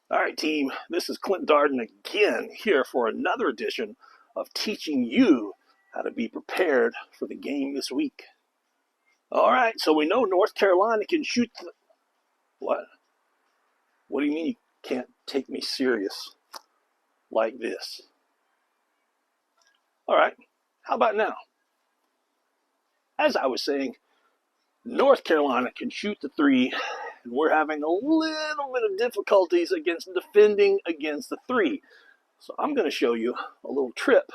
All right, team, this is Clint Darden again here for another edition of teaching you how to be prepared for the game this week. All right, so we know North Carolina can shoot the... What? What do you mean you can't take me serious like this? All right, how about now? As I was saying, North Carolina can shoot the three, and we're having a little bit of difficulties against defending against the three. So I'm going to show you a little trip.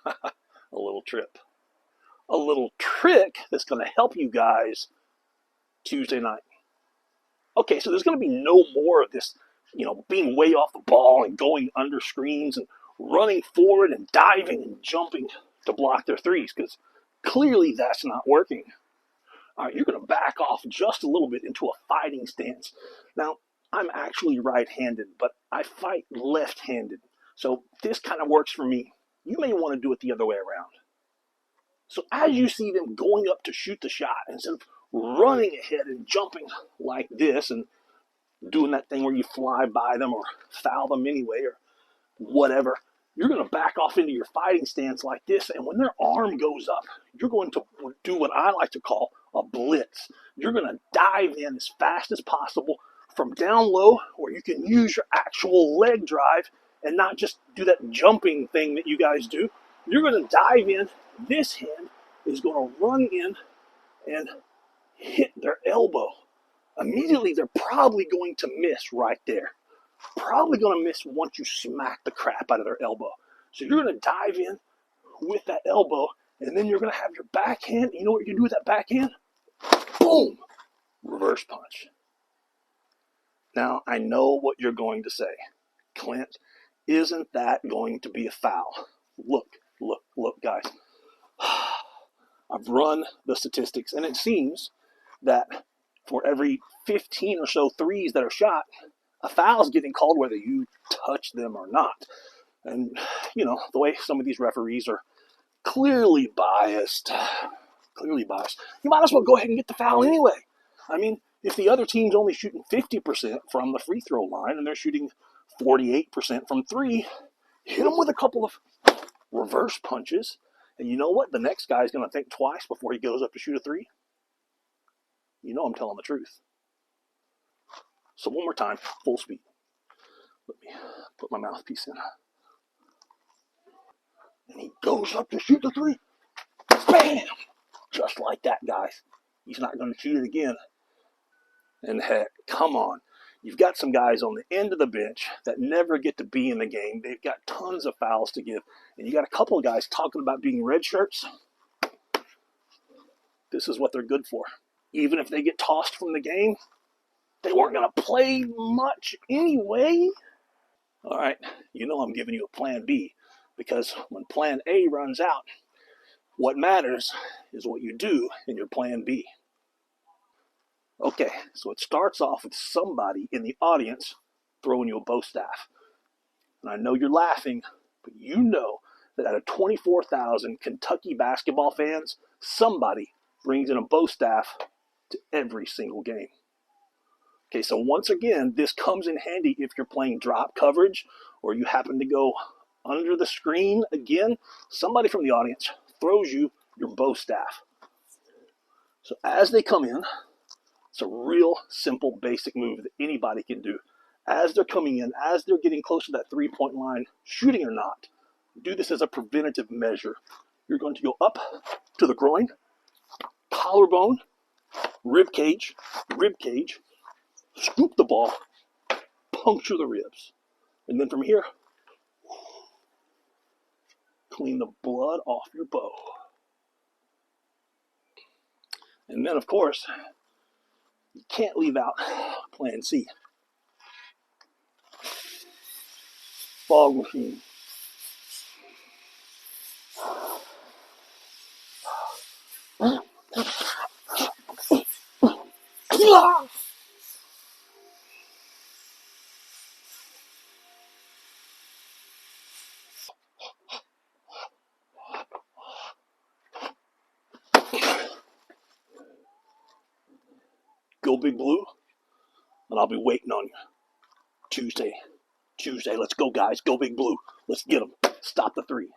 a little trick that's going to help you guys Tuesday night. Okay, so there's going to be no more of this, being way off the ball and going under screens and running forward and diving and jumping to block their threes, because clearly that's not working. All right, you're going to back off just a little bit into a fighting stance. Now, I'm actually right-handed, but I fight left-handed. So this kind of works for me. You may want to do it the other way around. So as you see them going up to shoot the shot, instead of running ahead and jumping like this and doing that thing where you fly by them or foul them anyway or whatever, you're going to back off into your fighting stance like this, and when their arm goes up, you're going to do what I like to call a blitz. You're going to dive in as fast as possible from down low, where you can use your actual leg drive and not just do that jumping thing that you guys do. You're going to dive in. This hand is going to run in and hit their elbow. Immediately, they're probably going to miss right there. Probably going to miss once you smack the crap out of their elbow. So you're going to dive in with that elbow, and then you're going to have your backhand. You know what you do with that backhand? Boom! Reverse punch. Now, I know what you're going to say. Clint, isn't that going to be a foul? Look, guys. I've run the statistics, and it seems that for every 15 or so threes that are shot, a foul's getting called whether you touch them or not. And, the way some of these referees are clearly biased, you might as well go ahead and get the foul anyway. I mean, if the other team's only shooting 50% from the free throw line and they're shooting 48% from three, hit them with a couple of reverse punches. And you know what? The next guy's going to think twice before he goes up to shoot a three. You know I'm telling the truth. So one more time, full speed. Let me put my mouthpiece in. And he goes up to shoot the three. Bam! Just like that, guys. He's not going to shoot it again. And heck, come on. You've got some guys on the end of the bench that never get to be in the game. They've got tons of fouls to give. And you got a couple of guys talking about being red shirts. This is what they're good for. Even if they get tossed from the game, they weren't going to play much anyway. All right, I'm giving you a plan B, because when plan A runs out, what matters is what you do in your plan B. Okay, so it starts off with somebody in the audience throwing you a bow staff. And I know you're laughing, but you know that out of 24,000 Kentucky basketball fans, somebody brings in a bow staff to every single game. Okay, so once again, this comes in handy if you're playing drop coverage or you happen to go under the screen. Again, somebody from the audience throws you your bow staff. So as they come in, it's a real simple, basic move that anybody can do. As they're coming in, as they're getting close to that three-point line, shooting or not, do this as a preventative measure. You're going to go up to the groin, collarbone, rib cage, scoop the ball, puncture the ribs. And then from here, clean the blood off your bow. And then, of course, you can't leave out plan C. Fog machine. Go Big Blue, and I'll be waiting on you. Tuesday. Let's go, guys. Go Big Blue. Let's get them. Stop the three.